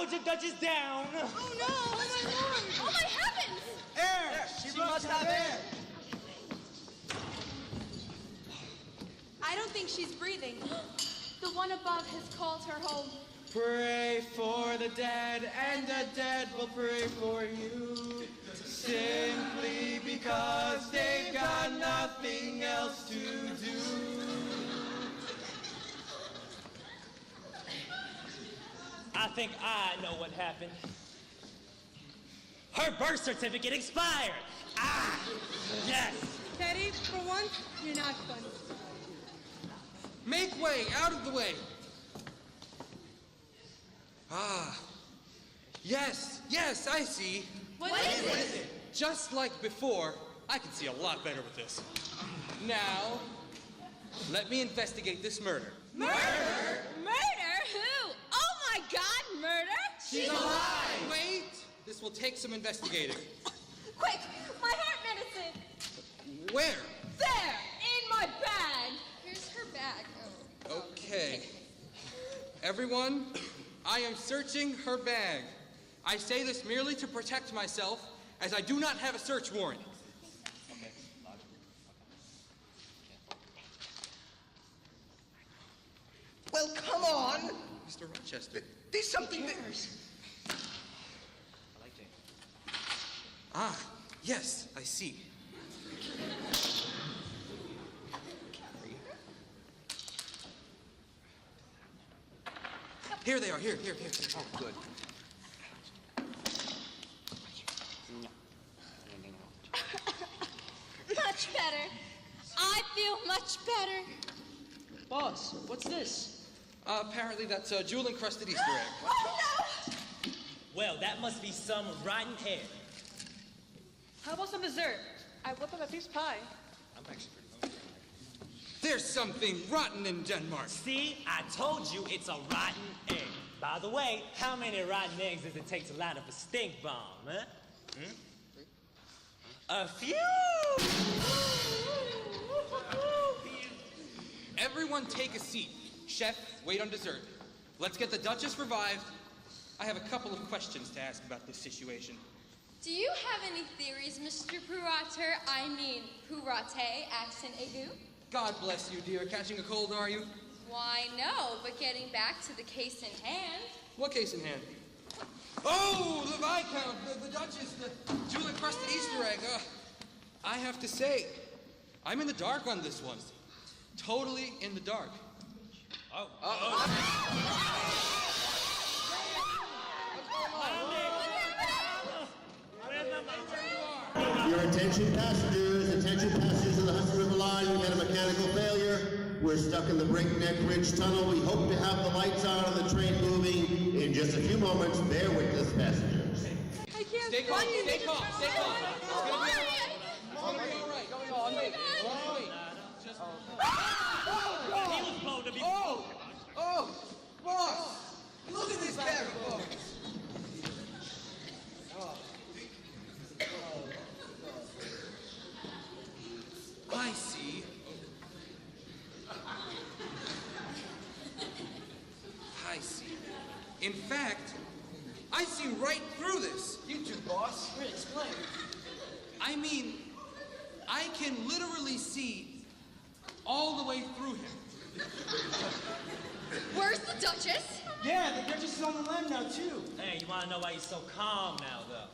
Dowager Duchess down. Oh no! Oh my lord! Oh my heavens! Air! She must have air! I don't think she's breathing. The one above has called her home. Pray for the dead, and the dead will pray for you. Simply because they've got nothing else to do. I think I know what happened. Her birth certificate expired. Ah, yes. Teddy, for once, you're not funny. Make way, out of the way. Ah, yes, I see. What is it? Just like before, I can see a lot better with this. Now, let me investigate this murder. Murder? Murder? Who? Oh my God, murder? She's alive! Wait, this will take some investigating. Quick, my heart medicine. Where? There, in my bag. Here's her bag. Okay. Everyone, I am searching her bag. I say this merely to protect myself, as I do not have a search warrant. Well, come on. Mr. Rochester. There's something there. Ah, yes, I see. Here they are, here. Oh, good. Much better. I feel much better. Boss, what's this? Apparently that's a jewel-encrusted Easter egg. Oh no! Well, that must be some rotten egg. How about some dessert? I whipped up a piece of pie. I'm actually pretty hungry. There's something rotten in Denmark. See, I told you it's a rotten egg. By the way, how many rotten eggs does it take to light up a stink bomb, huh? A few! Everyone take a seat. Chef, wait on dessert. Let's get the Duchess revived. I have a couple of questions to ask about this situation. Do you have any theories, Mr. Purater? I mean, Purate, accent aigu? God bless you, dear. Catching a cold, are you? Why, no, but getting back to the case in hand. What case in hand? Oh, the Viscount, the Duchess, the jewel-encrusted Easter egg. I have to say, I'm in the dark on this one. Totally in the dark. Your attention passengers of the Hudson River Line, we had a mechanical failure. We're stuck in the Breakneck Ridge Tunnel. We hope to have the lights on and the train moving in just a few moments. Bear with us, passengers. I can't Stay calm, stay calm, stay calm. It's gonna be all right. Going on, wait. Just... He was blown to be... Oh, boss! Look at this bag of books. I see. I see. In fact, I see right through this. You too, boss. Wait, explain. I mean, I can literally see all the way through him. Where's the Duchess? Yeah, the Duchess is on the lam now, too. Hey, you wanna know why he's so calm now, though?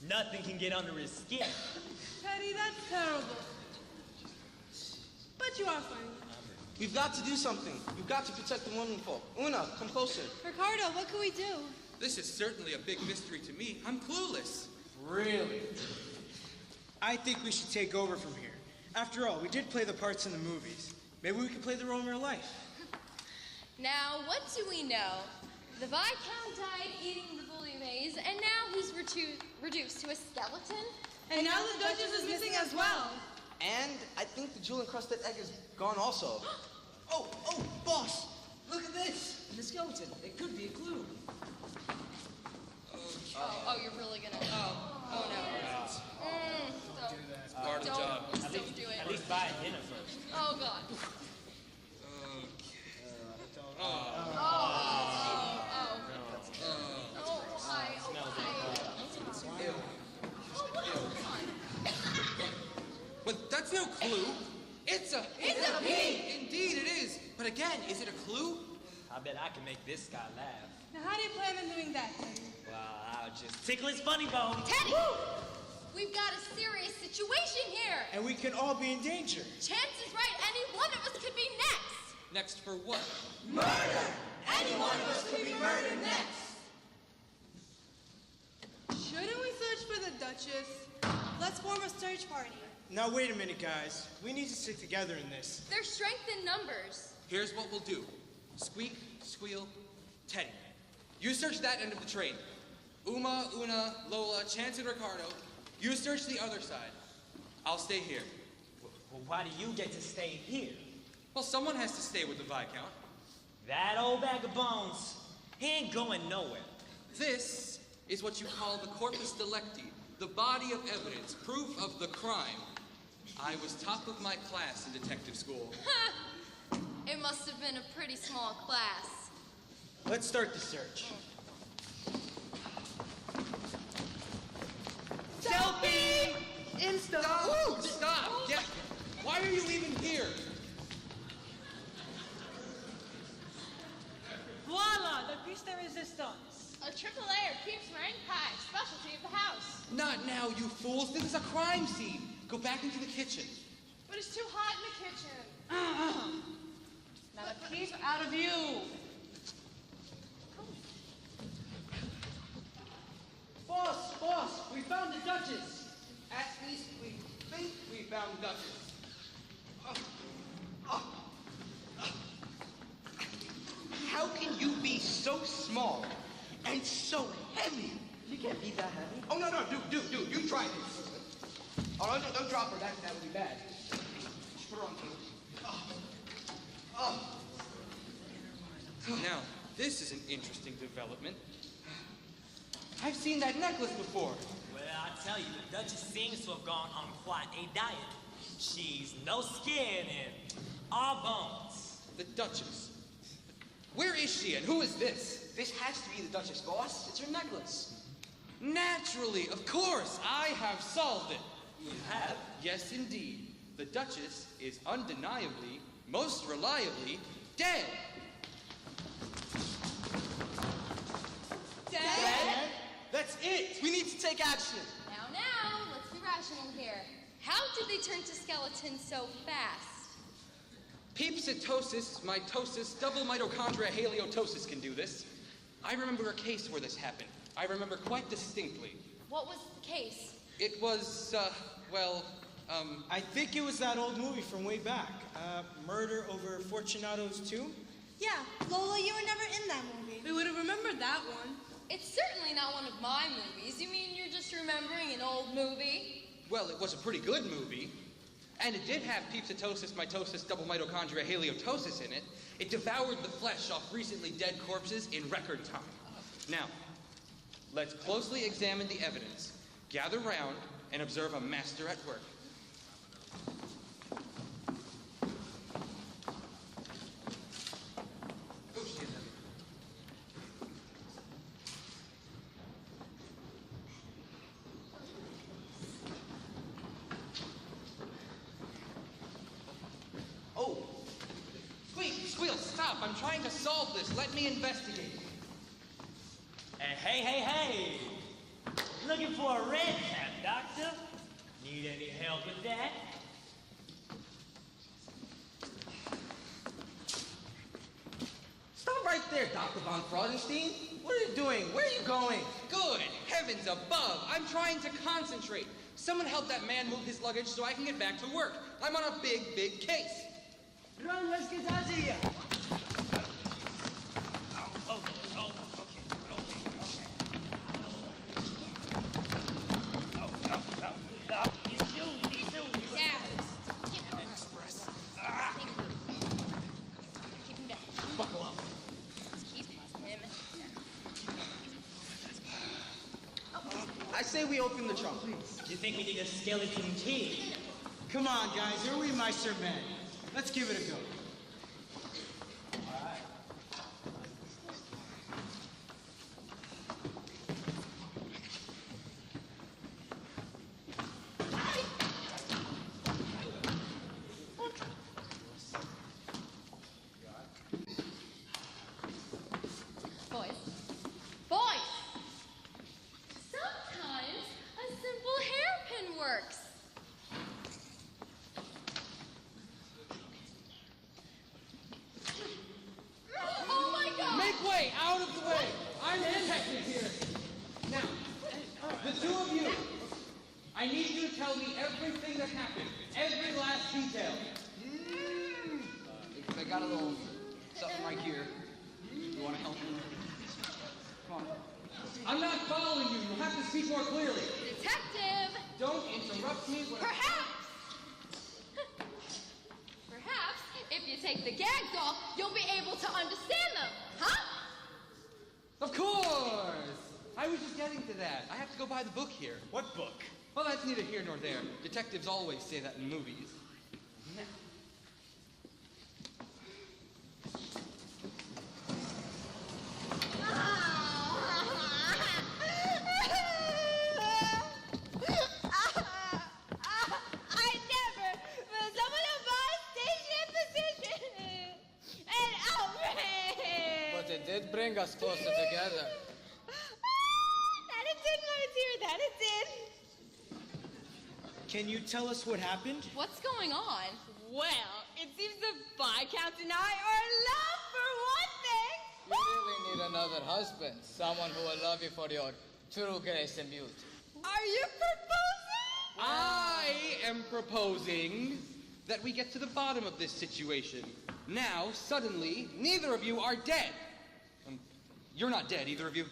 Nothing can get under his skin. Teddy, that's terrible. But you are funny. We've got to do something. We've got to protect the women folk. Una, come closer. Ricardo, what can we do? This is certainly a big mystery to me. I'm clueless. Really? I think we should take over from here. After all, we did play the parts in the movies. Maybe we could play the role in real life. Now, what do we know? The Viscount died eating the bouillabaisse, and now he's reduced to a skeleton? And now the Duchess is missing as well. And I think the jewel-encrusted egg is gone also. Oh, boss! Look at this! The skeleton. It could be a clue. Oh, you're really gonna... Oh no. Part of the job. Don't do it. At least buy dinner first. Oh, God. clue. It's a pea. Indeed it is. But again, is it a clue? I bet I can make this guy laugh. Now, how do you plan on doing that, Teddy? Well, I'll just tickle his funny bone. Teddy! We've got a serious situation here. And we can all be in danger. Chance is right. Any one of us could be next. Next for what? Murder! Any one of us could be murdered next. Shouldn't we search for the Duchess? Let's form a search party. Now, wait a minute, guys. We need to stick together in this. There's strength in numbers. Here's what we'll do. Squeak, squeal, Teddy. You search that end of the train. Uma, Una, Lola, Chance, and Ricardo. You search the other side. I'll stay here. Well, why do you get to stay here? Well, someone has to stay with the Viscount. That old bag of bones, he ain't going nowhere. This is what you call the corpus delicti, the body of evidence, proof of the crime. I was top of my class in detective school. It must have been a pretty small class. Let's start the search. Selfie! Insta! Stop! Get. Why are you even here? Voila, the piece de resistance. A triple layer keeps meringue pie, specialty of the house. Not now, you fools. This is a crime scene. Go back into the kitchen. But it's too hot in the kitchen. Now the piece out of view. Boss, we found the Duchess. At least we think we found the Duchess. How can you be so small and so heavy? You can't be that heavy. Oh, no, dude, you try this. Oh, don't drop her, that would be bad. Just put her on table. Now, this is an interesting development. I've seen that necklace before. Well, I tell you, the Duchess seems to have gone on quite a diet. She's no skin and all bones. The Duchess. Where is she and who is this? This has to be the Duchess, boss. It's her necklace. Naturally, of course, I have solved it. You have? Yes, indeed. The Duchess is undeniably, most reliably, dead. Dead? That's it. We need to take action. Now, let's be rational here. How did they turn to skeletons so fast? Pepsitosis, mitosis, double mitochondria haliotosis can do this. I remember a case where this happened. I remember quite distinctly. What was the case? It was, I think it was that old movie from way back. Murder over Fortunato's tomb? Yeah, Lola, you were never in that movie. We would have remembered that one. It's certainly not one of my movies. You mean you're just remembering an old movie? Well, it was a pretty good movie. And it did have pepsitosis, mitosis, double mitochondria haliotosis in it. It devoured the flesh off recently dead corpses in record time. Now, let's closely examine the evidence, gather round, and observe a master at work. Squeal, stop! I'm trying to solve this. Let me investigate. Hey! Looking for a red cap, Doctor? Need any help with that? Stop right there, Dr. Von Fraudenstein. What are you doing? Where are you going? Good heavens above! I'm trying to concentrate. Someone help that man move his luggage so I can get back to work. I'm on a big case. Run, let's get out of here. Buckle up. Keep him. I say we open the trunk. You think we need a skeleton key? Come on, guys. Are we Meister men? Let's give it a go. tell me everything that happened, every last detail. I got a little something right here. You want to help me? Come on. I'm not following you. You have to speak more clearly. Detective! Don't interrupt me when Perhaps if you take the gags off, you'll be able to understand them, huh? Of course! I was just getting to that. I have to go buy the book here. What book? Well, that's neither here nor there. Detectives always say that in movies. Now. I never was someone of my station and position. And outrage. But it did bring us closer together. That it did, my dear, that it did. Can you tell us what happened? What's going on? Well, it seems the Viscount and I are in love for one thing. You really need another husband. Someone who will love you for your true grace and beauty. Are you proposing? I am proposing that we get to the bottom of this situation. Now, suddenly, neither of you are dead. You're not dead, either of you.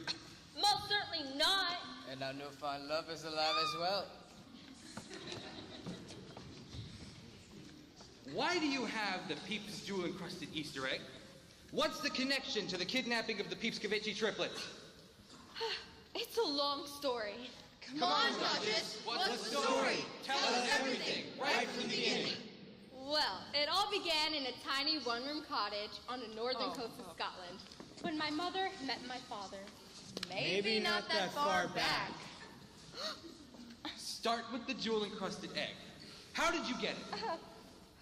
Most certainly not. And our newfound love is alive as well. Why do you have the Peeps jewel-encrusted Easter egg? What's the connection to the kidnapping of the Peepskevich triplets? It's a long story. Come on, Duchess. What's the story? Tell us everything, right from the beginning. Well, it all began in a tiny one-room cottage on the northern coast of Scotland when my mother met my father. Maybe not that far back. Start with the jewel-encrusted egg. How did you get it?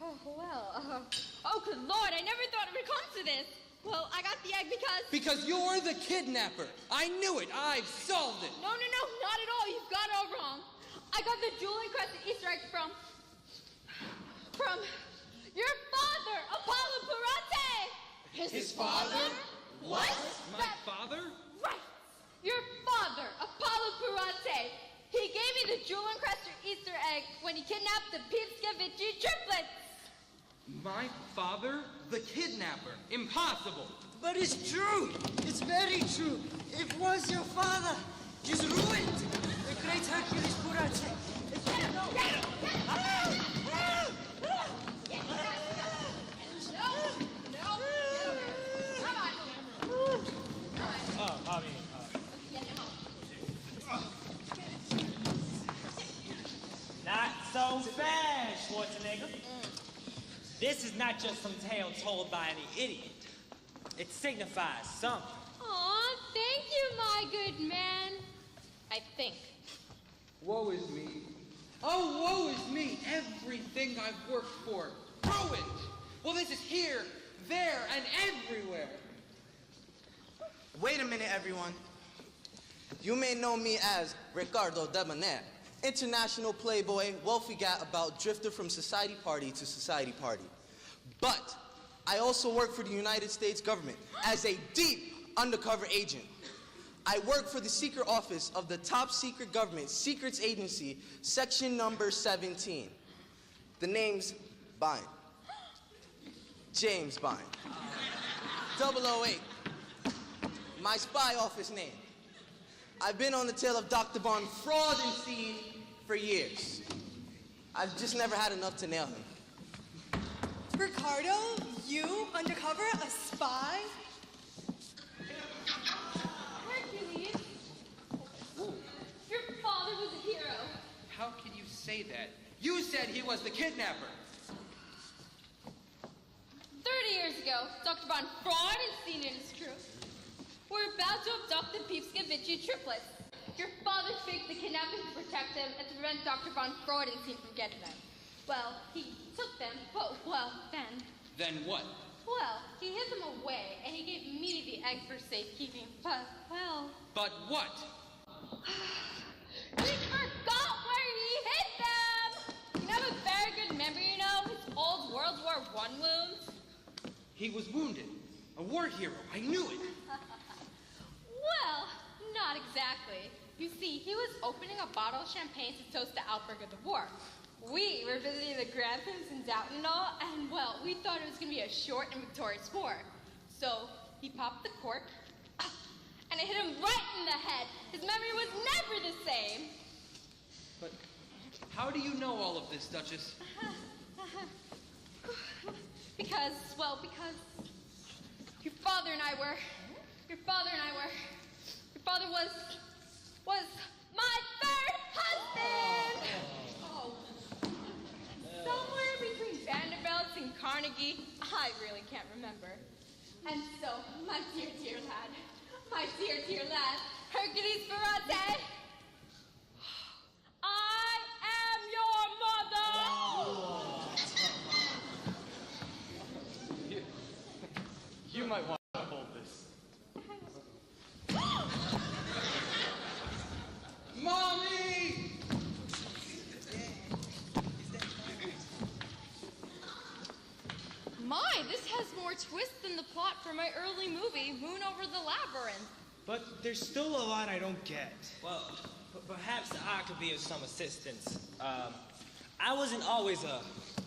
Oh, good Lord, I never thought it would come to this. Well, I got the egg because... Because you're the kidnapper. I knew it. I've solved it. No, not at all. You've got it all wrong. I got the jewel-encrusted Easter egg from your father, Apollo Perante. His father? What? My father? Right. Your father, Apollo Perante. He gave me the jewel-encrusted Easter egg when he kidnapped the Peepskevich triplets. My father? The kidnapper? Impossible. But it's true. It's very true. It was your father. He's ruined. The great Hercules Purate. Not so fast, Schwarzenegger. This is not just some tale told by any idiot. It signifies something. Aw, thank you, my good man. I think. Woe is me. Oh, woe is me. Everything I've worked for. Ruined. Well, this is here, there, and everywhere. Wait a minute, everyone. You may know me as Ricardo Debonair, international playboy, wealthy guy about drifter from society party to society party. But I also work for the United States government as a deep undercover agent. I work for the secret office of the top secret government secrets agency, section number 17. The name's Bine. James Bine. 008. My spy office name. I've been on the tail of Dr. Von Fraudenstein for years. I've just never had enough to nail him. Ricardo, you undercover, a spy? Hercules, your father was a hero. How can you say that? You said he was the kidnapper. 30 years ago, Dr. Von Fraudenstein and his crew were about to abduct the Peepskevich triplets. Your father faked the kidnapping to protect them and to prevent Dr. Von Fraudenstein from getting them. Well, he took them, but, then... Then what? Well, he hid them away, and he gave me the egg for safekeeping, but, But what? he forgot where he hid them! You have a very good memory, you know, his old World War I wounds. He was wounded. A war hero. I knew it. Well, not exactly. You see, he was opening a bottle of champagne to toast the outbreak of the war. We were visiting the grandparents in Downton and all, and well, we thought it was going to be a short and victorious war. So he popped the cork, and it hit him right in the head. His memory was never the same. But how do you know all of this, Duchess? Because your father was my third husband! Oh. Somewhere between Vanderbilt and Carnegie, I really can't remember. And so, my dear, dear lad, Hercules Ferrante, I am your mother! You might want to hold this. Mommy! My, this has more twist than the plot for my early movie, Moon Over the Labyrinth. But there's still a lot I don't get. Well, perhaps I could be of some assistance. I wasn't always a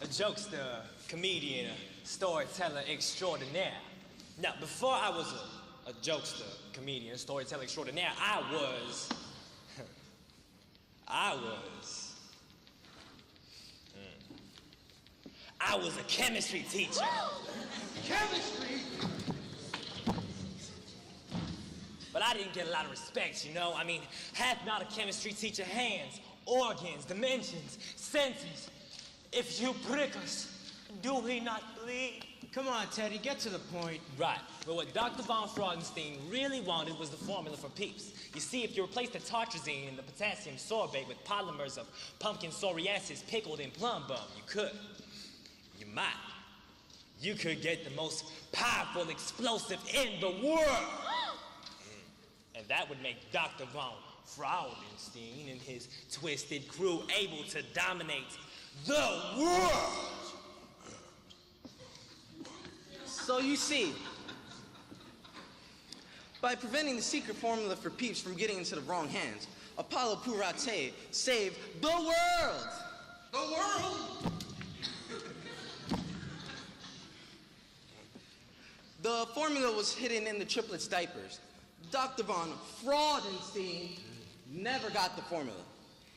jokester, comedian, a storyteller extraordinaire. Now, before I was a jokester, comedian, storyteller extraordinaire, I was a chemistry teacher. Chemistry? But I didn't get a lot of respect, you know? I mean, hath not a chemistry teacher hands, organs, dimensions, senses? If you prick us, do we not bleed? Come on, Teddy, get to the point. Right. Well, what Dr. von Fraudenstein really wanted was the formula for peeps. You see, if you replace the tartrazine and the potassium sorbate with polymers of pumpkin psoriasis pickled in plum bum, you could. You might. You could get the most powerful explosive in the world. And that would make Dr. von Fraudenstein and his twisted crew able to dominate the world. So you see, by preventing the secret formula for peeps from getting into the wrong hands, Apollo Purate saved the world! The world? The formula was hidden in the triplets' diapers. Dr. von Fraudenstein never got the formula.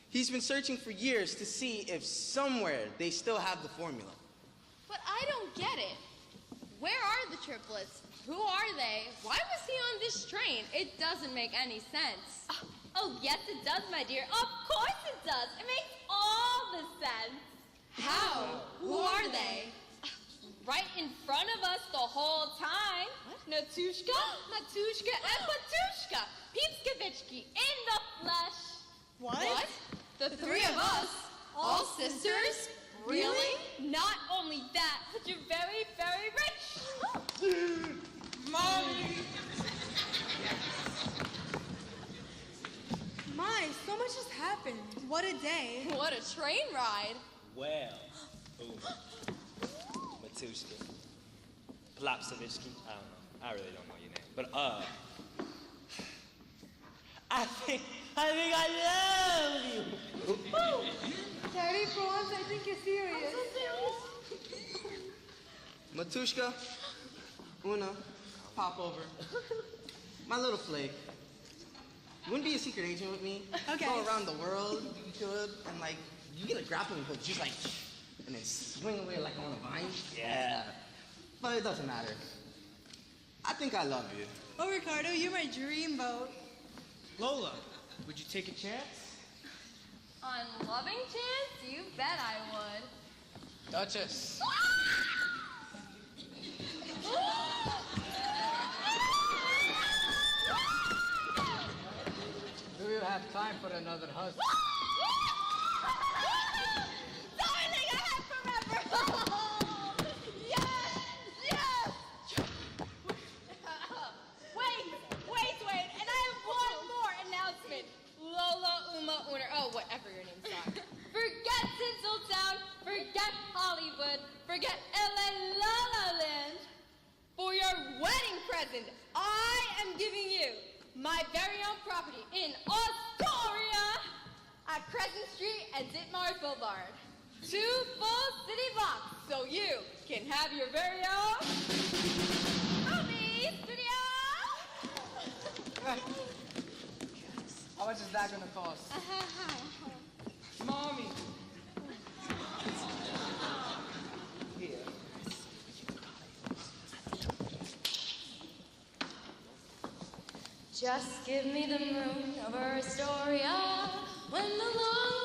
He's been searching for years to see if somewhere they still have the formula. But I don't get it. Where are the triplets? Who are they? Why was he on this train? It doesn't make any sense. Oh, yes it does, my dear. Of course it does. It makes all the sense. How? Who are they? Right in front of us the whole time. Natushka, Matushka, and Patushka. Peepskavitchki in the flesh. What? The three of us? All sisters? Really? Not only that, but you're very, very rich. Mommy! My, so much has happened. What a day. What a train ride. Well, Matushka, Plopsavitsky, I don't know. I really don't know your name. But, I think I love you. Teddy, for once, I think you're serious. Matushka, Una, pop over. My little flake. You wouldn't be a secret agent with me? Okay. Go around the world, you could, and like, you get a grappling hook, just like, and then swing away like on a vine. Yeah. But it doesn't matter. I think I love you. Oh, Ricardo, you're my dream boat. Lola, would you take a chance? On loving chance? You bet I would. Duchess. Do you have time for another husband? Darling, I have forever. Yes, yes. Wait, and I have one more announcement. Lola, Uma, Uner, oh, whatever your names are. Forget Tinseltown, forget Hollywood, forget LA La La Land. For your wedding present, I am giving you my very own property in Astoria. at Crescent Street and Ditmars Boulevard. 2 full city blocks, so you can have your very own movie studio. How much is that gonna cost? Mommy. Here. Just give me the moon over Astoria when the long